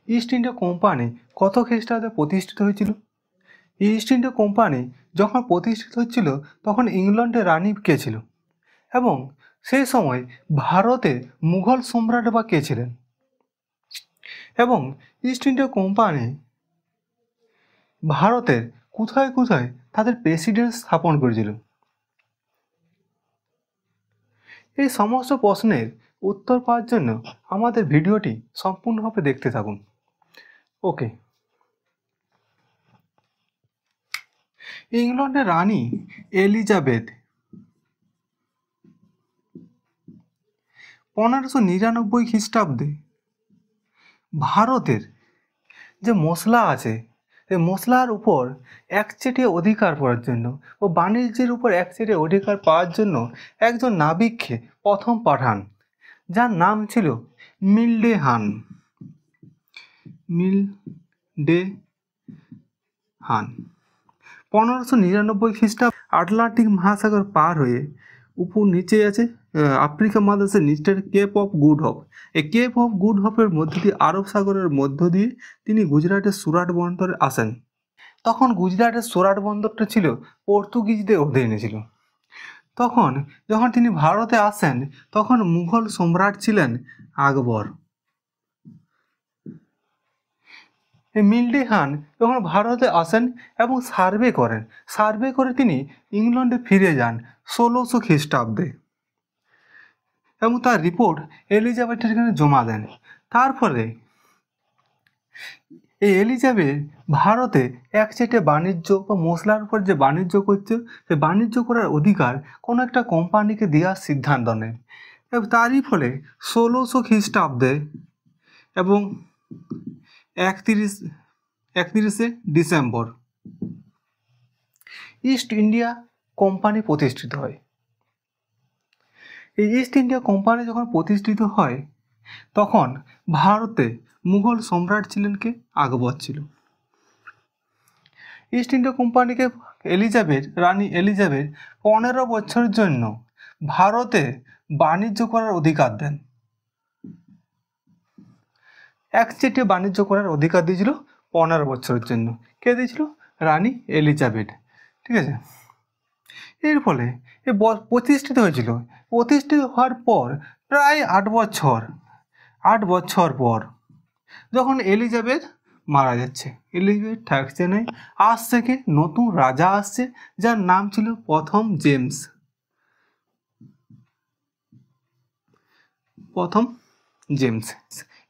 East India company কত খ্রিস্টাব্দে প্রতিষ্ঠিত হয়েছিল? ইস্ট ইন্ডিয়া কোম্পানি যখন প্রতিষ্ঠিত হচ্ছিল তখন ইংল্যান্ডের রানী কে ছিল এবং সেই সময় ভারতে মুঘল সম্রাট বা কে ছিলেন? এবং ইস্ট ইন্ডিয়া কোম্পানি ভারতের কোথায় কোথায় তাদের প্রেসিডেন্ট স্থাপন করেছিল? এই সমস্ত প্রশ্নের উত্তর পাওয়ার জন্য আমাদের ভিডিওটি সম্পূর্ণভাবে দেখতে থাকুন। ওকে, ইংল্যান্ডের রানী এলিজাবেথ 1599 খ্রিস্টাব্দে ভারতের যে মশলা আছে এই মশলার উপর একচেটিয়া অধিকার পাওয়ার জন্য ও বাণিজ্যের উপর একচেটিয়া অধিকার পাওয়ার জন্য একজন নাবিককে প্রথম পাঠান, যার নাম ছিল মিলডে হান। মিলডে হান 1599 খ্রিস্টাব্দে আটলান্টিক মহাসাগর পার হয়ে উপর নিচে আছে আফ্রিকা মহাদেশের নিচের কেপ অফ গুড হোপ। এই কেপ অফ গুড হোপের মধ্য দিয়ে আরব সাগরের মধ্য দিয়ে তিনি গুজরাটের সুরাট বন্দরে আসেন। তখন গুজরাটের সুরাট বন্দরটা ছিল পর্তুগিজদের অধীনে ছিল। তখন যখন তিনি ভারতে আসেন তখন মুঘল সম্রাট ছিলেন আকবর। এই মিলডে হান যখন ভারতে আসেন এবং সার্ভে করে তিনি ইংল্যান্ডে ফিরে যান 1600 খ্রিস্টাব্দে এবং তার রিপোর্ট এলিজাবেথের এখানে জমা দেন। তার ফলে এই এলিজাবেথ ভারতে একচেটে বাণিজ্য বা মশলার উপর যে বাণিজ্য করছে সে বাণিজ্য করার অধিকার কোনো একটা কোম্পানিকে দেওয়ার সিদ্ধান্ত নেন এবং তারই ফলে 1600 খ্রিস্টাব্দে এবং 31শে ডিসেম্বর ইস্ট ইন্ডিয়া কোম্পানি প্রতিষ্ঠিত হয়। এই ইস্ট ইন্ডিয়া কোম্পানি যখন প্রতিষ্ঠিত হয় তখন ভারতে মুঘল সম্রাট ছিলেন কে? আকবর ছিল। ইস্ট ইন্ডিয়া কোম্পানিকে রানী এলিজাবেথ 15 বছরের জন্য ভারতে বাণিজ্য করার অধিকার দেন। একচেটিয়া বাণিজ্য করার অধিকার দিয়েছিল 15 বছরের জন্য। কে দিয়েছিল? রানী এলিজাবেথ। ঠিক আছে, এর ফলে প্রতিষ্ঠিত হয়েছিল। প্রতিষ্ঠিত হওয়ার পর প্রায় 8 বছর পর যখন এলিজাবেথ মারা যাচ্ছে, এলিজাবেথ থাকছে নাই, আজ থেকে নতুন রাজা আসছে যার নাম ছিল প্রথম জেমস।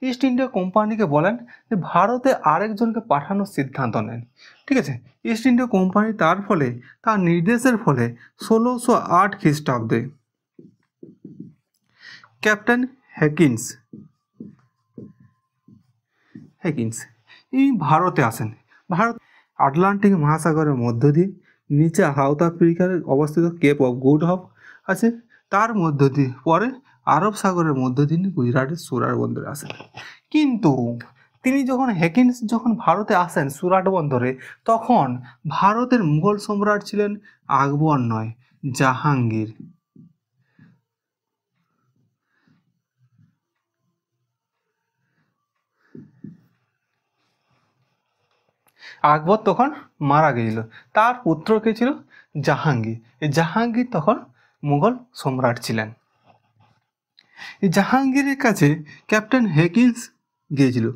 ইস্ট ইন্ডিয়া কোম্পানিকে বলেন যে ভারতে আরেকজনকে পাঠানোর সিদ্ধান্ত নেন। ঠিক আছে, ইস্ট ইন্ডিয়া কোম্পানি তার নির্দেশের ফলে 1608 খ্রিস্টাব্দে ক্যাপ্টেন হেকিন্স এই ভারতে আসেন। ভারত আটলান্টিক মহাসাগরের মধ্য দিয়ে নিচে সাউথ আফ্রিকার অবস্থিত কেপ অফ গুড হোপ আছে, তার মধ্য দিয়ে পরে আরব সাগরের মধ্য দিয়ে গুজরাটের সুরাট বন্দরে আসেন। কিন্তু হেকিন্স যখন ভারতে আসেন সুরাট বন্দরে তখন ভারতের মুঘল সম্রাট ছিলেন আকবর নয়, জাহাঙ্গীর। আকবর তখন মারা গেছিল, তার পুত্র কে ছিল? জাহাঙ্গীর। এই জাহাঙ্গীর তখন মুঘল সম্রাট ছিলেন। এই জাহাঙ্গীরের কাছে ক্যাপ্টেন হেকিন্স গিয়েছিল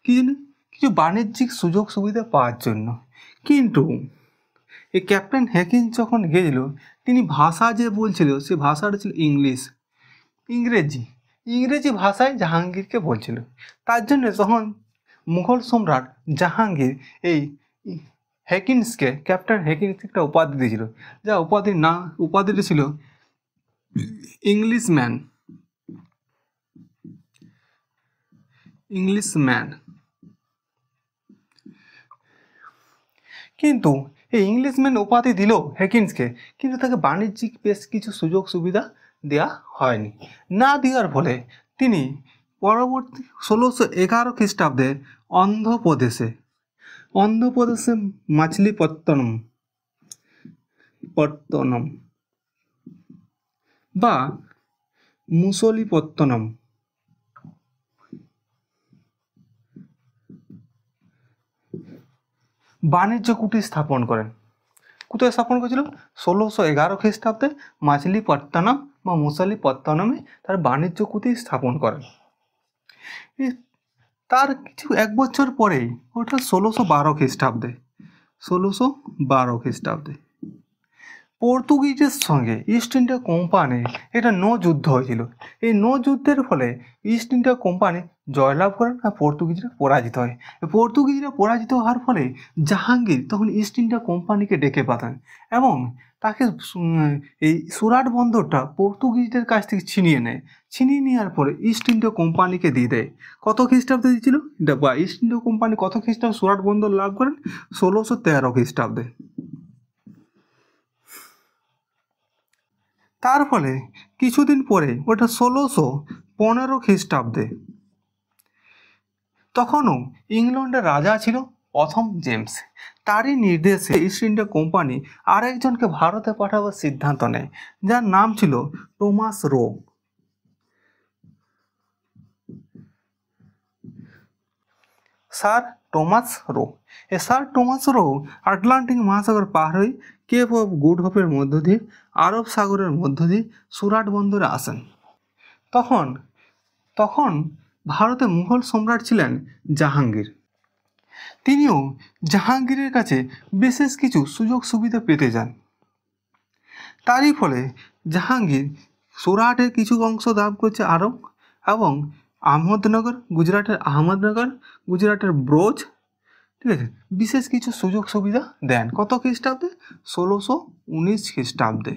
কি জন্য? কিছু বাণিজ্যিক সুযোগ সুবিধা পাওয়ার জন্য। কিন্তু এই ক্যাপ্টেন হেকিন্স যখন গিয়েছিল তিনি ভাষা যে বলছিল সে ভাষাটা ছিল ইংরেজি ভাষায় জাহাঙ্গীরকে বলছিল। তার জন্য তখন মুঘল সম্রাট জাহাঙ্গীর এই ক্যাপ্টেন হেকিন্সকে একটা উপাধি দিয়েছিল, যা উপাধিটি ছিল ইংলিশম্যান। কিন্তু এই ইংলিশম্যান উপাধি দিল হেকিন্সকে, কিন্তু তাকে বাণিজ্যিক বেশ কিছু সুযোগ সুবিধা দেওয়া হয়নি। না দেওয়ার ফলে তিনি পরবর্তী 1611 খ্রিস্টাব্দে অন্ধ্রপ্রদেশে মাছলিপত্তনম বা মুসলিপত্তনম বাণিজ্য কুটির স্থাপন করেন। কোথায় স্থাপন করেছিল? 1611 খ্রিস্টাব্দে মাছলিপট্টনম বা মুসালিপট্টনমে তার বাণিজ্য কুটির স্থাপন করেন। তার কিছু এক বছর পরেই, ওটা 1612 খ্রিস্টাব্দে, 1612 খ্রিস্টাব্দে পর্তুগিজের সঙ্গে ইস্ট ইন্ডিয়া কোম্পানির একটা নৌ যুদ্ধ হয়েছিল। এই নৌ যুদ্ধের ফলে ইস্ট ইন্ডিয়া কোম্পানি জয়লাভ করেন আর পর্তুগিজরা পরাজিত হয়। পর্তুগিজরা পরাজিত হওয়ার ফলে জাহাঙ্গীর তখন ইস্ট ইন্ডিয়া কোম্পানিকে ডেকে পাঠান এবং তাকে এই সুরাট বন্দরটা পর্তুগিজদের কাছ থেকে ছিনিয়ে নেয়। ছিনিয়ে নেওয়ার পরে ইস্ট ইন্ডিয়া কোম্পানিকে দিয়ে দেয়। কত খ্রিস্টাব্দে দিয়েছিল? বা ইস্ট ইন্ডিয়া কোম্পানি কত খ্রিস্টাব্দে সুরাট বন্দর লাভ করেন? 1613 খ্রিস্টাব্দে। তার ফলে কিছুদিন পরে, ওটা 1615 খ্রিস্টাব্দে, তখনও ইংল্যান্ডের রাজা ছিল প্রথম জেমস। তারই নির্দেশে ইস্ট ইন্ডিয়া কোম্পানি আরেকজনকে ভারতে পাঠাবার সিদ্ধান্ত নেয়, যার নাম ছিল Thomas Roe. Sir Thomas Roe. Sir Thomas Roe Atlantic মহাসাগর পার হয়ে কেপ অফ গুড হোপের মধ্য দিয়ে আরব সাগরের মধ্য দিয়ে সুরাট বন্দরে আসেন। তখন ভারতে মুঘল সম্রাট ছিলেন জাহাঙ্গীর। তিনিও জাহাঙ্গীরের কাছে বিশেষ কিছু সুযোগ সুবিধা পেতে যান। তারই ফলে জাহাঙ্গীর সুরাটের কিছু অংশ দাবি করছে আরব এবং আহমদনগর, গুজরাটের ব্রোজ, ঠিক আছে, বিশেষ কিছু সুযোগ সুবিধা দেন। কত খ্রিস্টাব্দে? 1619 খ্রিস্টাব্দে।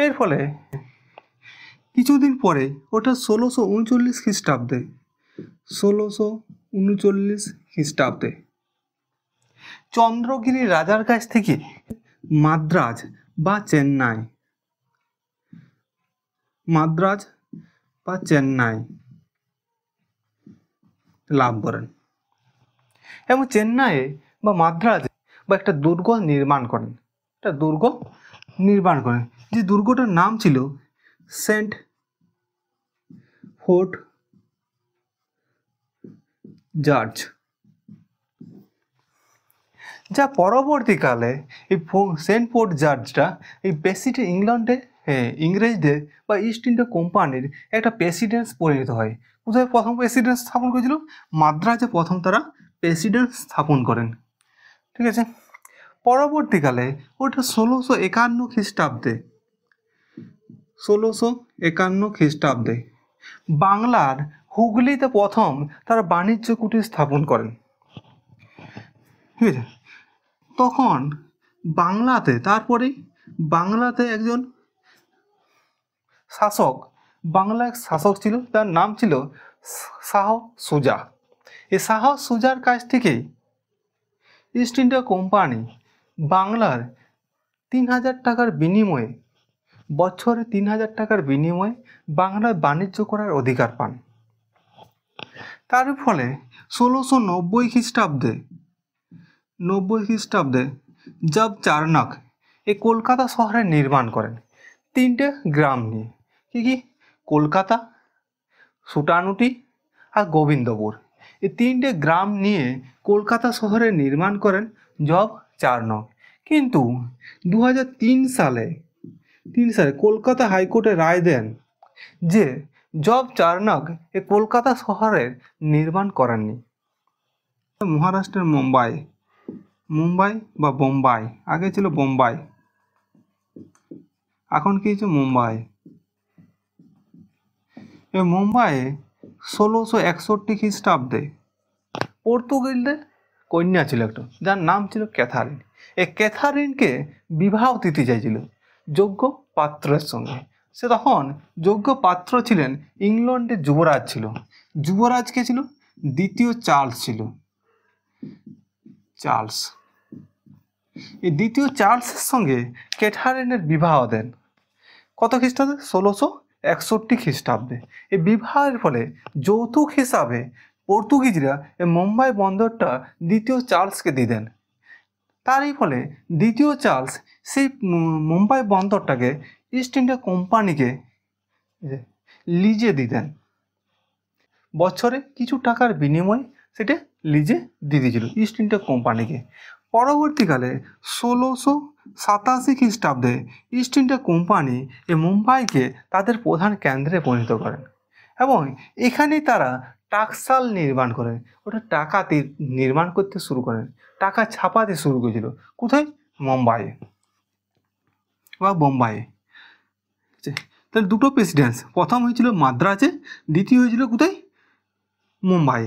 এর ফলে কিছুদিন পরে, ওটা 1639 খ্রিস্টাব্দে, 1639 খ্রিস্টাব্দে চন্দ্রগিরি রাজার কাছ থেকে মাদ্রাজ বা চেন্নাই লাভ করেন এবং চেন্নাইয়ে বা মাদ্রাজে বা একটা দুর্গ নির্মাণ করেন। যে দুর্গটার নাম ছিল সেন্ট ফোর্ট জর্জ, যা পরবর্তীকালে এই সেন্ট ফোর্ট জর্জটা এই ইংরেজদের বা ইস্ট ইন্ডিয়া কোম্পানির একটা প্রেসিডেন্স পরিণত হয়। কোথায় প্রথম প্রেসিডেন্স স্থাপন করেছিল? মাদ্রাজে প্রথম তারা প্রেসিডেন্স স্থাপন করেন। ঠিক আছে, পরবর্তীকালে ওটা 1651 খ্রিস্টাব্দে বাংলার হুগলিতে প্রথম তারা বাণিজ্য কুটির স্থাপন করেন। ঠিক আছে, তখন বাংলাতে একজন শাসক ছিল, তার নাম ছিল শাহ সুজা। এই শাহ সুজার কাছ থেকেই ইস্ট ইন্ডিয়া কোম্পানি বাংলার 3000 টাকার বিনিময়ে, বছরে 3000 টাকার বিনিময়ে বাংলায় বাণিজ্য করার অধিকার পান। তার ফলে 1690 খ্রিস্টাব্দে জব চার্নক এই কলকাতা শহরে নির্মাণ করেন 3টে গ্রাম নিয়ে। কি? কলকাতা, সুটানুটি আর গোবিন্দপুর। এই 3টে গ্রাম নিয়ে কলকাতা শহরে নির্মাণ করেন জব চার্নক। কিন্তু 2003 সালে কলকাতা হাইকোর্টে রায় দেন যে জব চার্নক এই কলকাতা শহরের নির্মাণ করেননি। মহারাষ্ট্রের মুম্বাই বা বোম্বাই, আগে ছিল বোম্বাই, এখন কি হচ্ছে মুম্বাই। এই মুম্বাইয়ে 1661 খ্রিস্টাব্দে পর্তুগিজদের কন্যা ছিল একটা, যার নাম ছিল ক্যাথারিন। এই ক্যাথারিনকে বিবাহ দিতে চাইছিল যোগ্য পাত্রের সঙ্গে। সে তখন যোগ্য পাত্র ছিলেন ইংল্যান্ডের যুবরাজ ছিল। যুবরাজ কে ছিল? দ্বিতীয় চার্লস। এই দ্বিতীয় চার্লসের সঙ্গে ক্যাথারিনের বিবাহ দেন। কত খ্রিস্টাব্দে? 1661 খ্রিস্টাব্দে। এই বিবাহের ফলে যৌতুক হিসাবে পর্তুগিজরা এই মুম্বাই বন্দরটা দ্বিতীয় চার্লসকে দিয়ে দেন। তারই ফলে দ্বিতীয় চার্লস সেই মুম্বাই বন্দরটাকে ইস্ট ইন্ডিয়া কোম্পানিকে লিজে দিয়ে দেন। বছরে কিছু টাকার বিনিময়ে সেটা লিজে দিয়ে দিয়েছিল ইস্ট ইন্ডিয়া কোম্পানিকে। পরবর্তীকালে 1687 খ্রিস্টাব্দে ইস্ট ইন্ডিয়া কোম্পানি এই মুম্বাইকে তাদের প্রধান কেন্দ্রে পরিণত করেন এবং এখানেই তারা টাকশাল নির্মাণ করেন। ওটা টাকা নির্মাণ করতে শুরু করেন, টাকা ছাপাতে শুরু করেছিল। কোথায়? মুম্বাই বা বোম্বাই। তাহলে দুটো প্রেসিডেন্স, প্রথম হয়েছিল মাদ্রাজে, দ্বিতীয় হয়েছিল কোথায়? মুম্বাই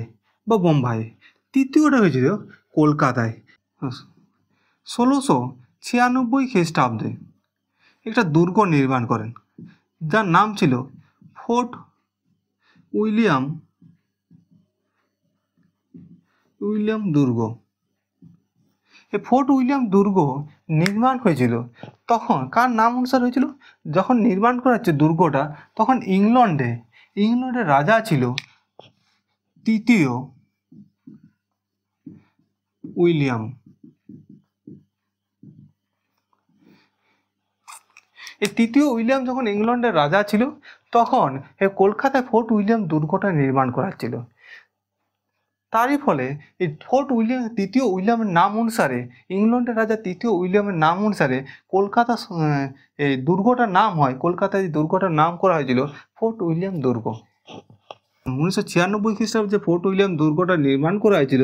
বা বোম্বাই। তৃতীয়টা হয়েছিল কলকাতায় 1696 খ্রিস্টাব্দে একটা দুর্গ নির্মাণ করেন যার নাম ছিল ফোর্ট উইলিয়াম দুর্গ। এই ফোর্ট উইলিয়াম দুর্গ নির্মাণ হয়েছিল তখন কার নাম অনুসারে হয়েছিল? যখন নির্মাণ করা হচ্ছে দুর্গটা তখন ইংল্যান্ডের রাজা ছিল তৃতীয় উইলিয়াম। এই তৃতীয় উইলিয়াম যখন ইংল্যান্ডের রাজা ছিল তখন এই কলকাতায় ফোর্ট উইলিয়াম দুর্গটা নির্মাণ করা ছিল। তারই ফলে এই তৃতীয় উইলিয়ামের নাম অনুসারে, ইংল্যান্ডের রাজা তৃতীয় উইলিয়ামের নাম অনুসারে কলকাতা এই দুর্গটার নাম হয়, কলকাতায় এই দুর্গটার নাম করা হয়েছিল ফোর্ট উইলিয়াম দুর্গ। 1996 খ্রিস্টাব্দে যে ফোর্ট উইলিয়াম দুর্গটা নির্মাণ করা হয়েছিল,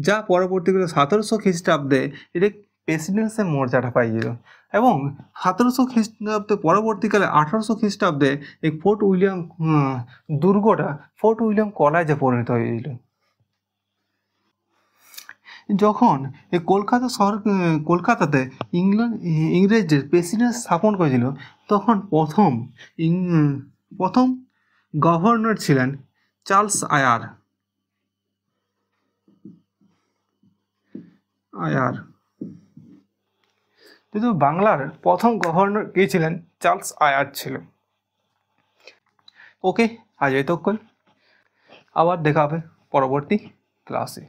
যা পরবর্তীকালে 1700 খ্রিস্টাব্দে এটা প্রেসিডেন্সির মর্যাদা পাইছিল এবং 1700 খ্রিস্টাব্দে পরবর্তীকালে 1800 খ্রিস্টাব্দে এই ফোর্ট উইলিয়াম দুর্গটা ফোর্ট উইলিয়াম কলেজে পরিণত হয়েছিল। যখন এই কলকাতাতে ইংরেজদের প্রেসিডেন্ট স্থাপন করেছিল তখন প্রথম গভর্নর ছিলেন চার্লস আয়ার। কিন্তু বাংলার প্রথম গভর্নর কে ছিলেন? চার্লস আয়ার ছিল। ওকে, আজ এতক্ষণ, আবার দেখা হবে পরবর্তী ক্লাসে।